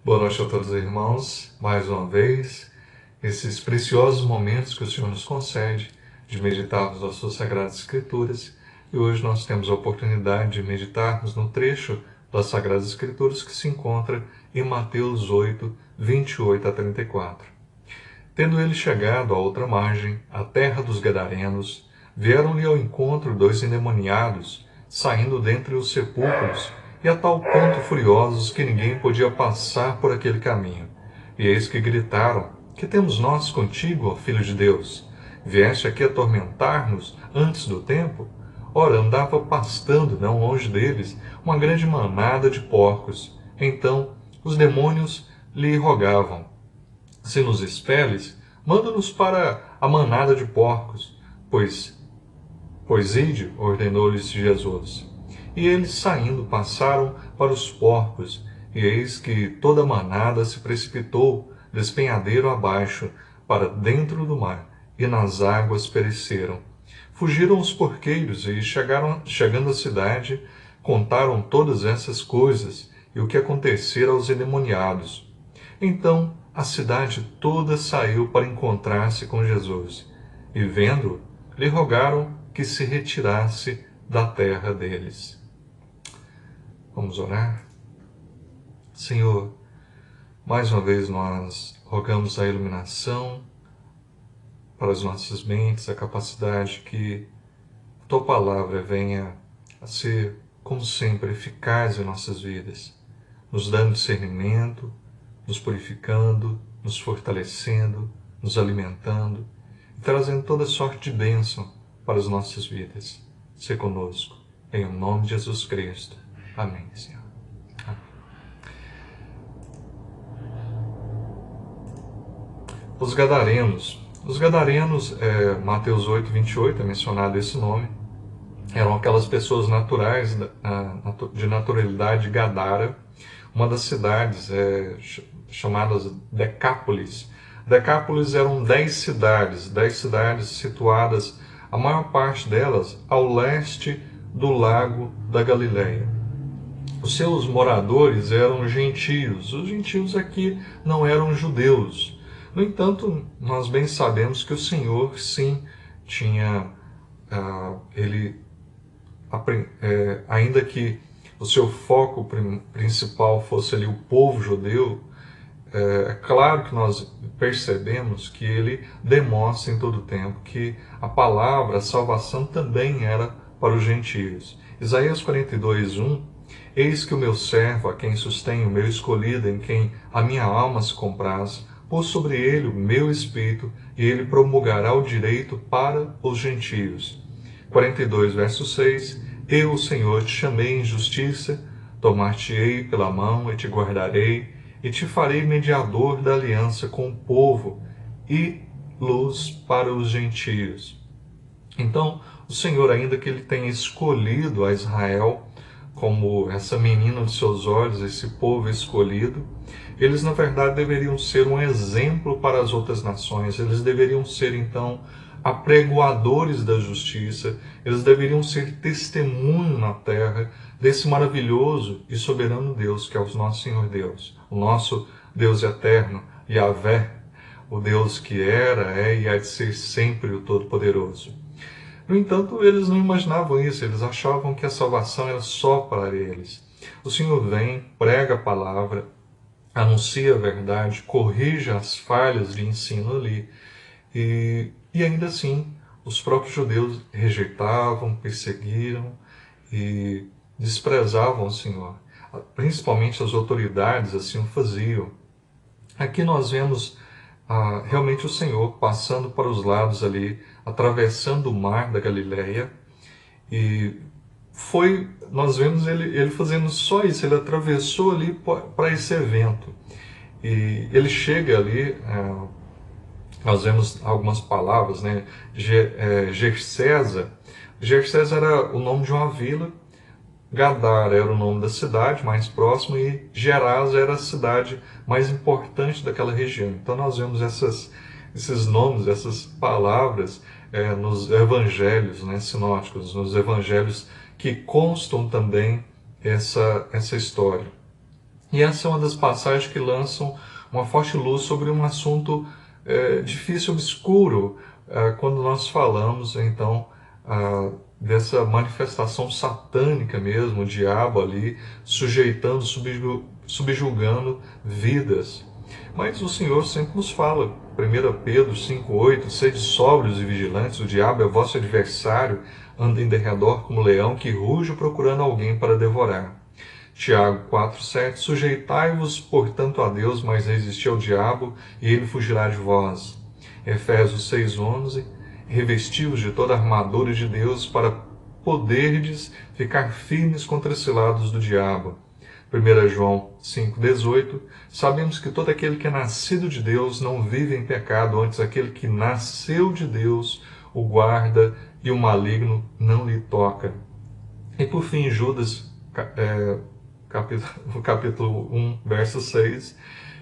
Boa noite a todos os irmãos, mais uma vez, esses preciosos momentos que o Senhor nos concede de meditarmos nas suas Sagradas Escrituras, e hoje nós temos a oportunidade de meditarmos no trecho das Sagradas Escrituras que se encontra em Mateus 8, 28 a 34. Tendo ele chegado à outra margem, a terra dos Gadarenos, vieram-lhe ao encontro dois endemoniados, saindo dentre os sepulcros, e a tal ponto furiosos que ninguém podia passar por aquele caminho. E eis que gritaram: Que temos nós contigo, ó Filho de Deus? Vieste aqui atormentar-nos antes do tempo? Ora, andava pastando, não longe deles, uma grande manada de porcos. Então os demônios lhe rogavam: Se nos expeles, manda-nos para a manada de porcos, pois ide, ordenou-lhes Jesus. E eles, saindo, passaram para os porcos, e eis que toda a manada se precipitou, despenhadeiro abaixo, para dentro do mar, e nas águas pereceram. Fugiram os porqueiros, e chegando à cidade, contaram todas essas coisas, e o que acontecera aos endemoniados. Então a cidade toda saiu para encontrar-se com Jesus, e vendo-o, lhe rogaram que se retirasse da terra deles. Vamos orar? Senhor, mais uma vez nós rogamos a iluminação para as nossas mentes, a capacidade que a Tua Palavra venha a ser, como sempre, eficaz em nossas vidas, nos dando discernimento, nos purificando, nos fortalecendo, nos alimentando e trazendo toda sorte de bênção para as nossas vidas. Se conosco, em nome de Jesus Cristo. Amém, Senhor. Amém. Os Gadarenos. Os Gadarenos, Mateus 8, 28, é mencionado esse nome, eram aquelas pessoas naturais, de naturalidade Gadara, uma das cidades chamadas Decápolis. Decápolis eram 10 cidades situadas, a maior parte delas, ao leste do lago da Galileia. Os seus moradores eram gentios. Os gentios aqui não eram judeus. No entanto, nós bem sabemos que o Senhor, sim, tinha, ainda que o seu foco principal fosse ali o povo judeu, é claro que nós percebemos que ele demonstra em todo o tempo que a palavra, a salvação também era para os gentios. Isaías 42, 1: Eis que o meu servo, a quem sustenho, o meu escolhido, em quem a minha alma se compraz, pôs sobre ele o meu espírito, e ele promulgará o direito para os gentios. 42, verso 6: Eu, o Senhor, te chamei em justiça, tomar-te-ei pela mão e te guardarei, e te farei mediador da aliança com o povo e luz para os gentios. Então, o Senhor, ainda que ele tenha escolhido a Israel como essa menina de seus olhos, esse povo escolhido, eles na verdade deveriam ser um exemplo para as outras nações. Eles deveriam ser então apregoadores da justiça, eles deveriam ser testemunho na terra desse maravilhoso e soberano Deus que é o nosso Senhor Deus, o nosso Deus eterno, Yahvé, o Deus que era, é e há de ser sempre o Todo-Poderoso. No entanto, eles não imaginavam isso, eles achavam que a salvação era só para eles. O Senhor vem, prega a palavra, anuncia a verdade, corrige as falhas de ensino ali, e ainda assim os próprios judeus rejeitavam, perseguiram e desprezavam o Senhor. Principalmente as autoridades assim o faziam. Aqui nós vemos realmente o Senhor passando para os lados ali, atravessando o mar da Galileia, e nós vemos ele fazendo só isso, ele atravessou ali para esse evento. E ele chega ali, nós vemos algumas palavras, né? Gersesa. Gersesa era o nome de uma vila, Gadara era o nome da cidade mais próxima e Gerasa era a cidade mais importante daquela região. Então nós vemos esses nomes, essas palavras nos evangelhos, né, sinóticos, nos evangelhos que constam também essa história. E essa é uma das passagens que lançam uma forte luz sobre um assunto difícil, obscuro, quando nós falamos, então, dessa manifestação satânica mesmo, o diabo ali, sujeitando, subjugando vidas. Mas o Senhor sempre nos fala, 1 Pedro 5,8, sede sóbrios e vigilantes, o diabo é vosso adversário, anda em derredor como leão que ruge procurando alguém para devorar. Tiago 4,7, sujeitai-vos, portanto, a Deus, mas resisti ao diabo, e ele fugirá de vós. Efésios 6,11, revesti-vos de toda a armadura de Deus para poderdes ficar firmes contra os cilados do diabo. 1 João 5,18, sabemos que todo aquele que é nascido de Deus não vive em pecado, antes aquele que nasceu de Deus o guarda e o maligno não lhe toca. E por fim, Judas, capítulo 1, verso 6,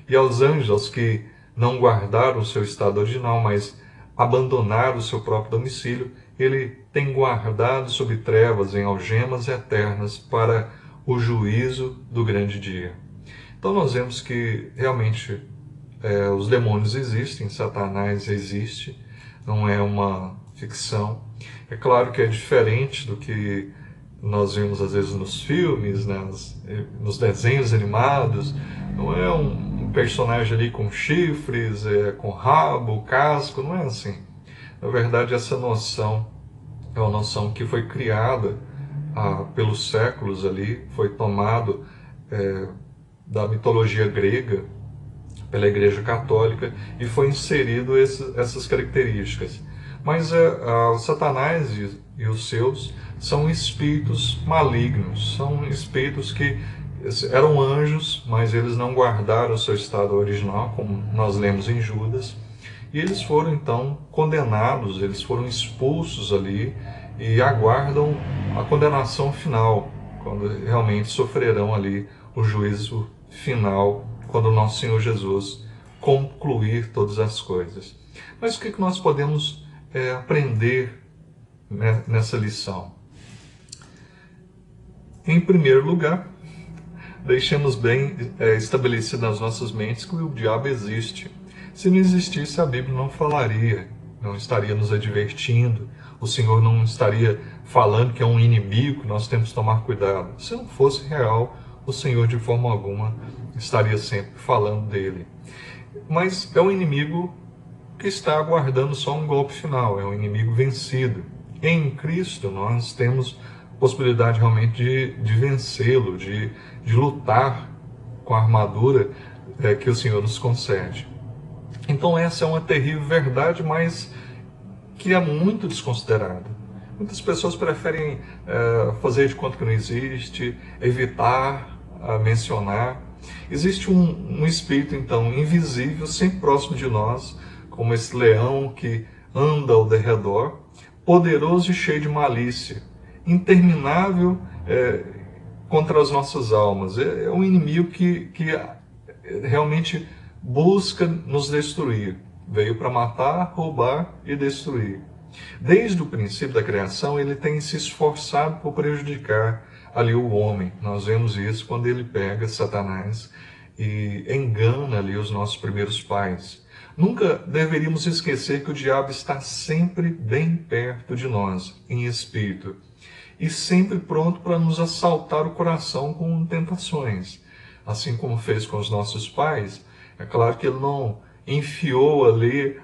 e aos anjos que não guardaram o seu estado original, mas abandonaram o seu próprio domicílio, ele tem guardado sob trevas em algemas eternas para o juízo do grande dia. Então nós vemos que realmente os demônios existem, Satanás existe, não é uma ficção. É claro que é diferente do que nós vemos às vezes nos filmes, nos desenhos animados. Não é um personagem ali com chifres, com rabo, casco, não é assim. Na verdade, essa noção é uma noção que foi criada pelos séculos ali, foi tomado da mitologia grega, pela Igreja Católica, e foi inserido essas características. Mas o Satanás e os seus são espíritos malignos, são espíritos que eram anjos, mas eles não guardaram o seu estado original, como nós lemos em Judas, e eles foram então condenados, eles foram expulsos ali e aguardam a condenação final, quando realmente sofrerão ali o juízo final, quando o nosso Senhor Jesus concluir todas as coisas. Mas o que nós podemos aprender nessa lição? Em primeiro lugar, deixemos bem estabelecido nas nossas mentes que o diabo existe. Se não existisse, a Bíblia não falaria, não estaria nos advertindo, o Senhor não estaria falando que é um inimigo, que nós temos que tomar cuidado. Se não fosse real, o Senhor de forma alguma estaria sempre falando dele. Mas é um inimigo que está aguardando só um golpe final, é um inimigo vencido. Em Cristo nós temos possibilidade realmente de vencê-lo, de lutar com a armadura que o Senhor nos concede. Então essa é uma terrível verdade, mas que é muito desconsiderada. Muitas pessoas preferem fazer de conta que não existe, evitar mencionar. Existe um espírito, então, invisível, sempre próximo de nós, como esse leão que anda ao derredor, poderoso e cheio de malícia, interminável contra as nossas almas. É um inimigo que realmente busca nos destruir. Veio para matar, roubar e destruir. Desde o princípio da criação, ele tem se esforçado por prejudicar ali o homem. Nós vemos isso quando ele pega Satanás e engana ali os nossos primeiros pais. Nunca deveríamos esquecer que o diabo está sempre bem perto de nós, em espírito, e sempre pronto para nos assaltar o coração com tentações. Assim como fez com os nossos pais, é claro que ele não enfiou ali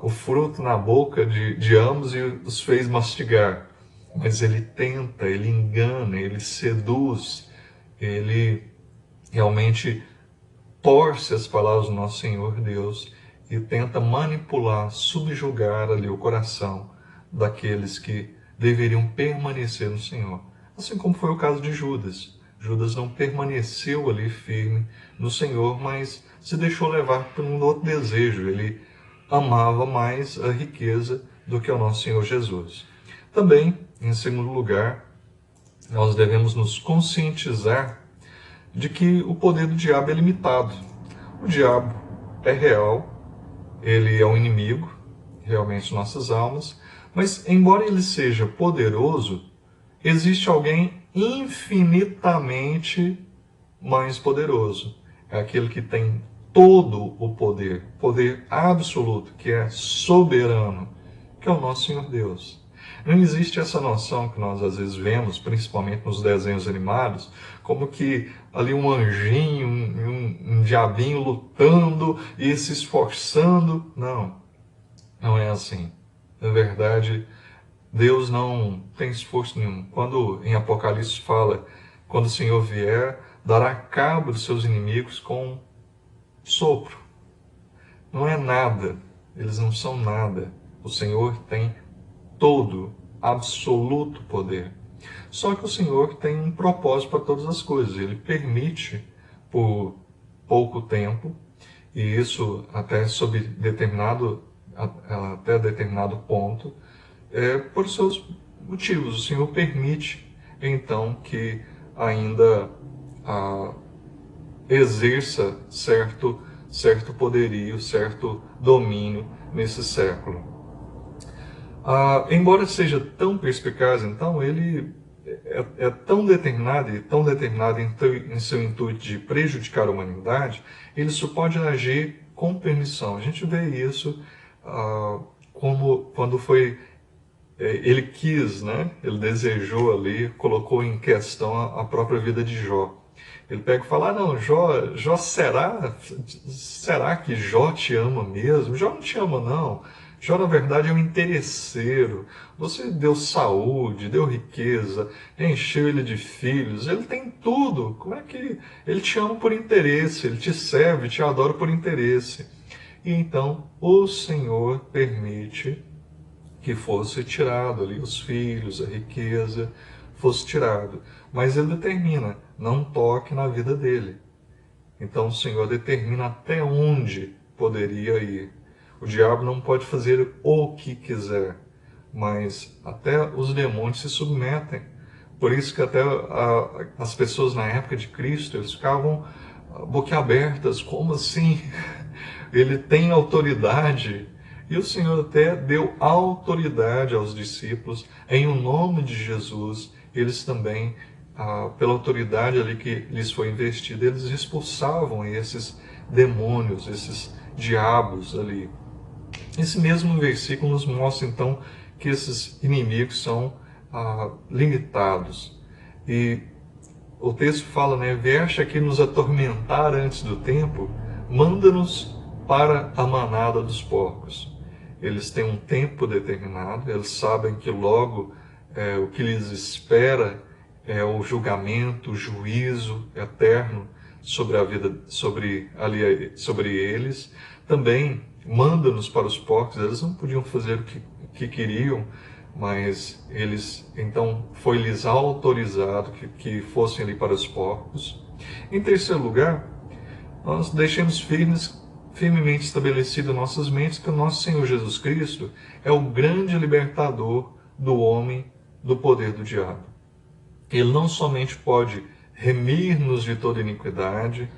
o fruto na boca de ambos e os fez mastigar. Mas ele tenta, ele engana, ele seduz, ele realmente torce as palavras do nosso Senhor Deus e tenta manipular, subjugar ali o coração daqueles que deveriam permanecer no Senhor. Assim como foi o caso de Judas. Judas não permaneceu ali firme no Senhor, mas se deixou levar por um outro desejo. Ele amava mais a riqueza do que o nosso Senhor Jesus. Também, em segundo lugar, nós devemos nos conscientizar de que o poder do diabo é limitado. O diabo é real, ele é um inimigo, realmente, nossas almas, mas embora ele seja poderoso, existe alguém infinitamente mais poderoso. É aquele que tem todo o poder absoluto, que é soberano, que é o nosso Senhor Deus. Não existe essa noção que nós às vezes vemos, principalmente nos desenhos animados, como que ali um anjinho, um diabinho lutando e se esforçando. Não, não é assim. Na verdade, Deus não tem esforço nenhum. Quando em Apocalipse fala, quando o Senhor vier, dará cabo dos seus inimigos com sopro. Não é nada. Eles não são nada. O Senhor tem todo, absoluto poder. Só que o Senhor tem um propósito para todas as coisas. Ele permite por pouco tempo, e isso até sob até determinado ponto, por seus motivos. O Senhor permite, então, que ainda exerça certo poderio, certo domínio nesse século. Embora seja tão perspicaz, então, ele é tão determinado em seu intuito de prejudicar a humanidade, ele só pode agir com permissão. A gente vê isso como quando foi ele quis, né? Ele desejou ali, colocou em questão a própria vida de Jó. Ele pega e fala, não, Jó, será que Jó te ama mesmo? Jó não te ama, não. Jó, na verdade, é um interesseiro. Você deu saúde, deu riqueza, encheu ele de filhos, ele tem tudo. Como é que ele te ama por interesse? Ele te serve, te adora por interesse. E então, o Senhor permite que fosse tirado ali os filhos, a riqueza, fosse tirado. Mas ele determina, não toque na vida dele. Então o Senhor determina até onde poderia ir. O diabo não pode fazer o que quiser, mas até os demônios se submetem. Por isso que até as pessoas na época de Cristo, eles ficavam boquiabertas, como assim? Ele tem autoridade. E o Senhor até deu autoridade aos discípulos, em o nome de Jesus. Eles também, pela autoridade ali que lhes foi investida, eles expulsavam esses demônios, esses diabos ali. Esse mesmo versículo nos mostra então que esses inimigos são limitados. E o texto fala, né, vieste aqui nos atormentar antes do tempo, manda-nos para a manada dos porcos. Eles têm um tempo determinado, eles sabem que logo o que lhes espera é o julgamento, o juízo eterno sobre a vida, sobre eles. Também manda-nos para os porcos, eles não podiam fazer o que queriam, mas eles, então, foi-lhes autorizado que fossem ali para os porcos. Em terceiro lugar, nós deixemos firmemente estabelecido em nossas mentes que o nosso Senhor Jesus Cristo é o grande libertador do homem do poder do diabo. Ele não somente pode remir-nos de toda iniquidade,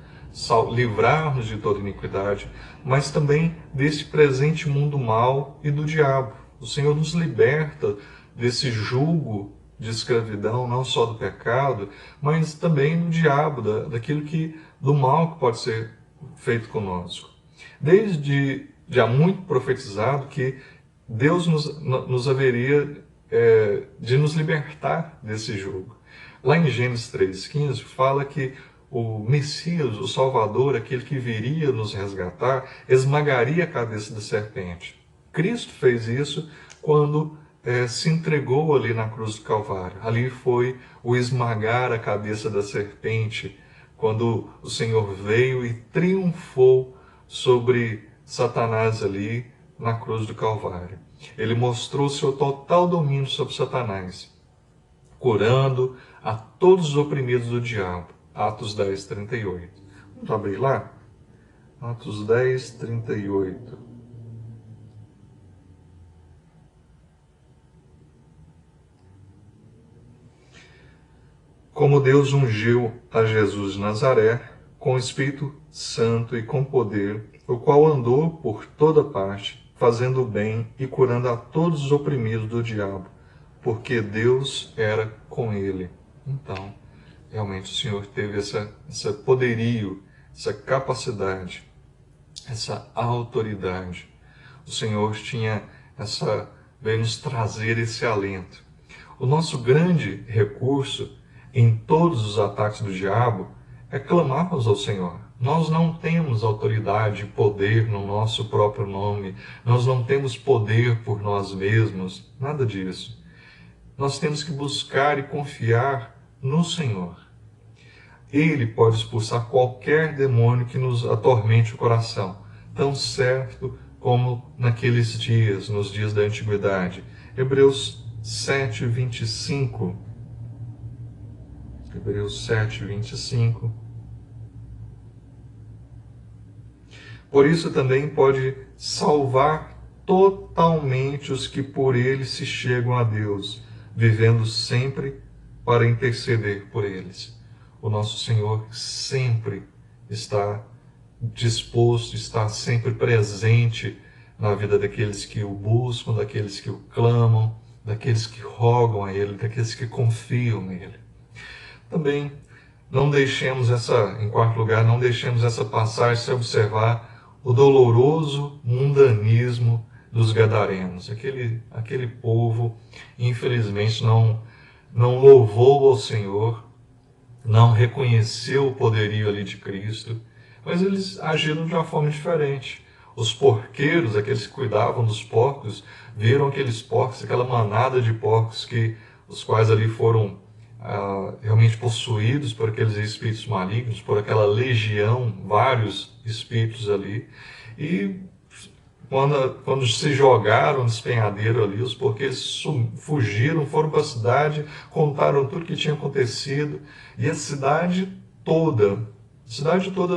livrar-nos de toda iniquidade, mas também desse presente mundo mau e do diabo. O Senhor nos liberta desse jugo de escravidão, não só do pecado, mas também do diabo, do mal que pode ser feito conosco. Desde já muito profetizado que Deus nos haveria de nos libertar desse jugo. Lá em Gênesis 3,15 fala que o Messias, o Salvador, aquele que viria nos resgatar, esmagaria a cabeça da serpente. Cristo fez isso quando se entregou ali na cruz do Calvário. Ali foi o esmagar a cabeça da serpente, quando o Senhor veio e triunfou sobre Satanás ali na cruz do Calvário. Ele mostrou seu total domínio sobre Satanás, curando a todos os oprimidos do diabo. Atos 10, 38. Vamos abrir lá? Atos 10, 38. Como Deus ungiu a Jesus de Nazaré com o Espírito Santo e com poder, o qual andou por toda parte, fazendo o bem e curando a todos os oprimidos do diabo, porque Deus era com ele. Então, realmente o Senhor teve esse poderio, essa capacidade, essa autoridade. O Senhor veio nos trazer esse alento. O nosso grande recurso em todos os ataques do diabo é clamarmos ao Senhor. Nós não temos autoridade e poder no nosso próprio nome, nós não temos poder por nós mesmos, nada disso. Nós temos que buscar e confiar no Senhor. Ele pode expulsar qualquer demônio que nos atormente o coração, tão certo como naqueles dias, nos dias da antiguidade. Hebreus 7, 25. Hebreus 7, 25. Por isso também pode salvar totalmente os que por ele se chegam a Deus, vivendo sempre para interceder por eles. O nosso Senhor sempre está disposto, está sempre presente na vida daqueles que o buscam, daqueles que o clamam, daqueles que rogam a Ele, daqueles que confiam nele. Também não deixemos em quarto lugar, não deixemos essa passagem se observar o doloroso mundanismo dos gadarenos. Aquele povo, infelizmente, não louvou ao Senhor, não reconheceu o poderio ali de Cristo, mas eles agiram de uma forma diferente. Os porqueiros, aqueles que cuidavam dos porcos, viram aqueles porcos, aquela manada de porcos os quais ali foram realmente possuídos por aqueles espíritos malignos, por aquela legião, vários espíritos ali. E quando se jogaram no despenhadeiro ali, os porqueiros fugiram, foram para a cidade, contaram tudo que tinha acontecido, e a cidade toda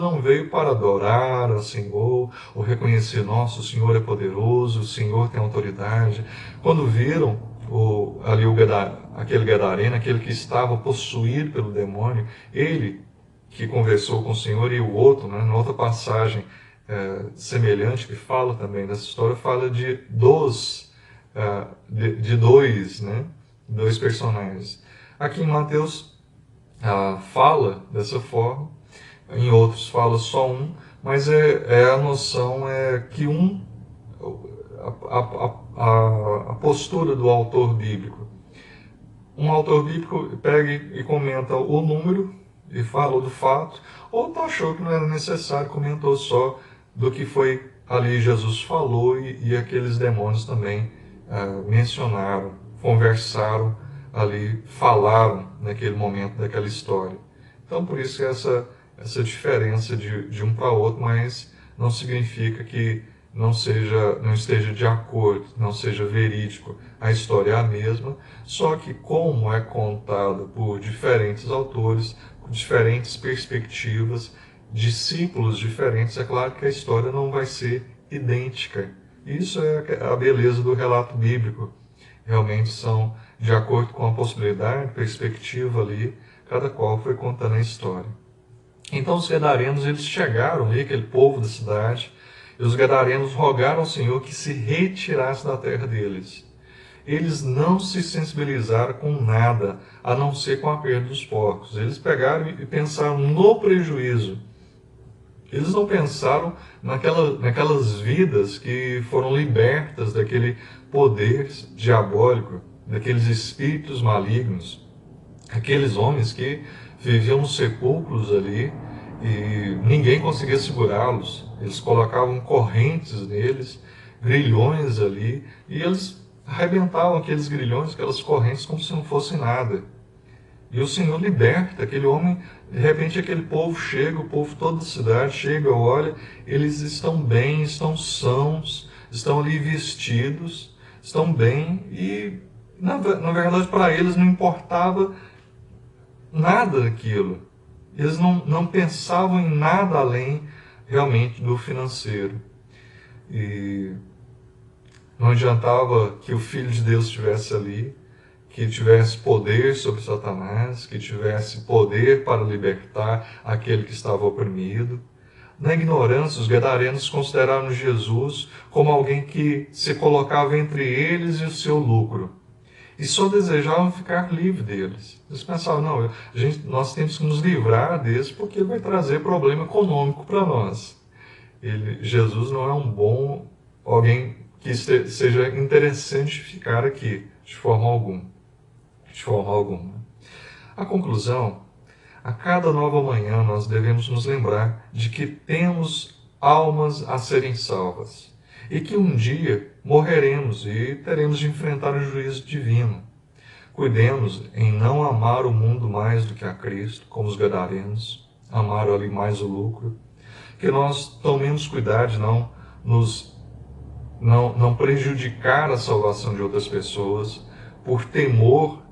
não veio para adorar ao Senhor, ou reconhecer, nossa, o Senhor é poderoso, o Senhor tem autoridade. Quando viram aquele gadareno, aquele que estava possuído pelo demônio, ele que conversou com o Senhor, e o outro, né, na outra passagem semelhante que fala também dessa história, fala de dois personagens. Aqui em Mateus fala dessa forma, em outros fala só um, mas a noção que a postura do autor bíblico. Um autor bíblico pega e comenta o número e fala do fato, outro achou que não era necessário, comentou só do que foi ali Jesus falou e aqueles demônios também mencionaram, conversaram ali, falaram naquele momento daquela história. Então, por isso essa diferença de um para outro, mas não significa que não esteja de acordo, não seja verídico. A história é a mesma, só que como é contada por diferentes autores, com diferentes perspectivas, discípulos diferentes, é claro que a história não vai ser idêntica. Isso é a beleza do relato bíblico. Realmente são de acordo com a possibilidade, perspectiva ali, cada qual foi contando a história. Então os gadarenos, eles chegaram ali, aquele povo da cidade, e os gadarenos rogaram ao Senhor que se retirasse da terra deles. Eles não se sensibilizaram com nada, a não ser com a perda dos porcos. Eles pegaram e pensaram no prejuízo. Eles não pensaram naquelas vidas que foram libertas daquele poder diabólico, daqueles espíritos malignos, aqueles homens que viviam nos sepulcros ali e ninguém conseguia segurá-los. Eles colocavam correntes neles, grilhões ali, e eles arrebentavam aqueles grilhões, aquelas correntes como se não fosse nada. E o Senhor liberta aquele homem, de repente aquele povo chega, o povo toda a cidade chega, olha, eles estão bem, estão sãos, estão ali vestidos, estão bem, e na verdade para eles não importava nada daquilo. Eles não pensavam em nada além realmente do financeiro. E não adiantava que o Filho de Deus estivesse ali, que tivesse poder sobre Satanás, que tivesse poder para libertar aquele que estava oprimido. Na ignorância, os gadarenos consideraram Jesus como alguém que se colocava entre eles e o seu lucro. e só desejavam ficar livre deles. Eles pensavam, não, nós temos que nos livrar deles porque vai trazer problema econômico para nós. Jesus não é um bom alguém que seja interessante ficar aqui, de forma alguma. De forma alguma. A conclusão, a cada nova manhã nós devemos nos lembrar de que temos almas a serem salvas e que um dia morreremos e teremos de enfrentar o juízo divino. Cuidemos em não amar o mundo mais do que a Cristo, como os gadarenos, amar ali mais o lucro, que nós tomemos cuidado de não prejudicar a salvação de outras pessoas por temor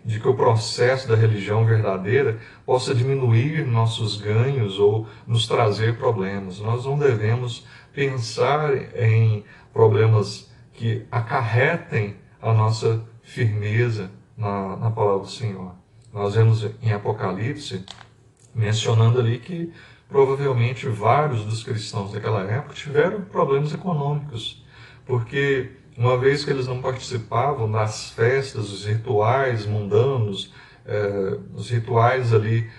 de que o processo da religião verdadeira possa diminuir nossos ganhos ou nos trazer problemas. Nós não devemos pensar em problemas que acarretem a nossa firmeza na palavra do Senhor. Nós vemos em Apocalipse, mencionando ali que provavelmente vários dos cristãos daquela época tiveram problemas econômicos, porque uma vez que eles não participavam das festas, dos rituais mundanos, os rituais ali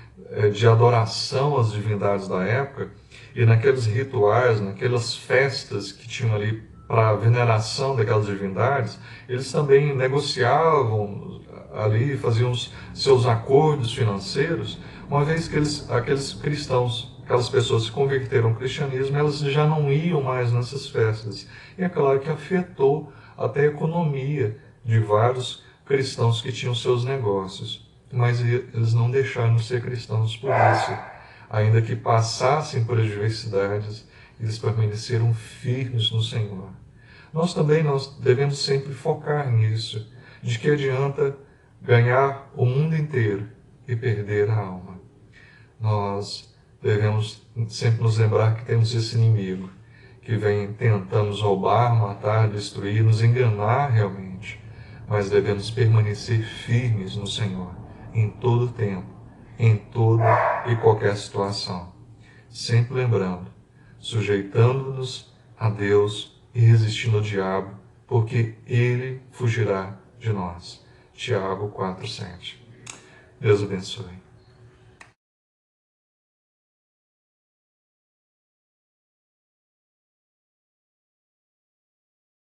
de adoração às divindades da época, e naqueles rituais, naquelas festas que tinham ali para a veneração daquelas divindades, eles também negociavam ali, faziam seus acordos financeiros, uma vez que aqueles cristãos, aquelas pessoas se converteram ao cristianismo, elas já não iam mais nessas festas. E é claro que afetou até a economia de vários cristãos que tinham seus negócios. Mas eles não deixaram de ser cristãos por isso. Ainda que passassem por adversidades, eles permaneceram firmes no Senhor. Nós devemos sempre focar nisso. De que adianta ganhar o mundo inteiro e perder a alma? Nós devemos sempre nos lembrar que temos esse inimigo que vem tentando nos roubar, matar, destruir, nos enganar realmente. Mas devemos permanecer firmes no Senhor, em todo tempo, em toda e qualquer situação. Sempre lembrando, sujeitando-nos a Deus e resistindo ao diabo, porque ele fugirá de nós. Tiago 4:7. Deus abençoe.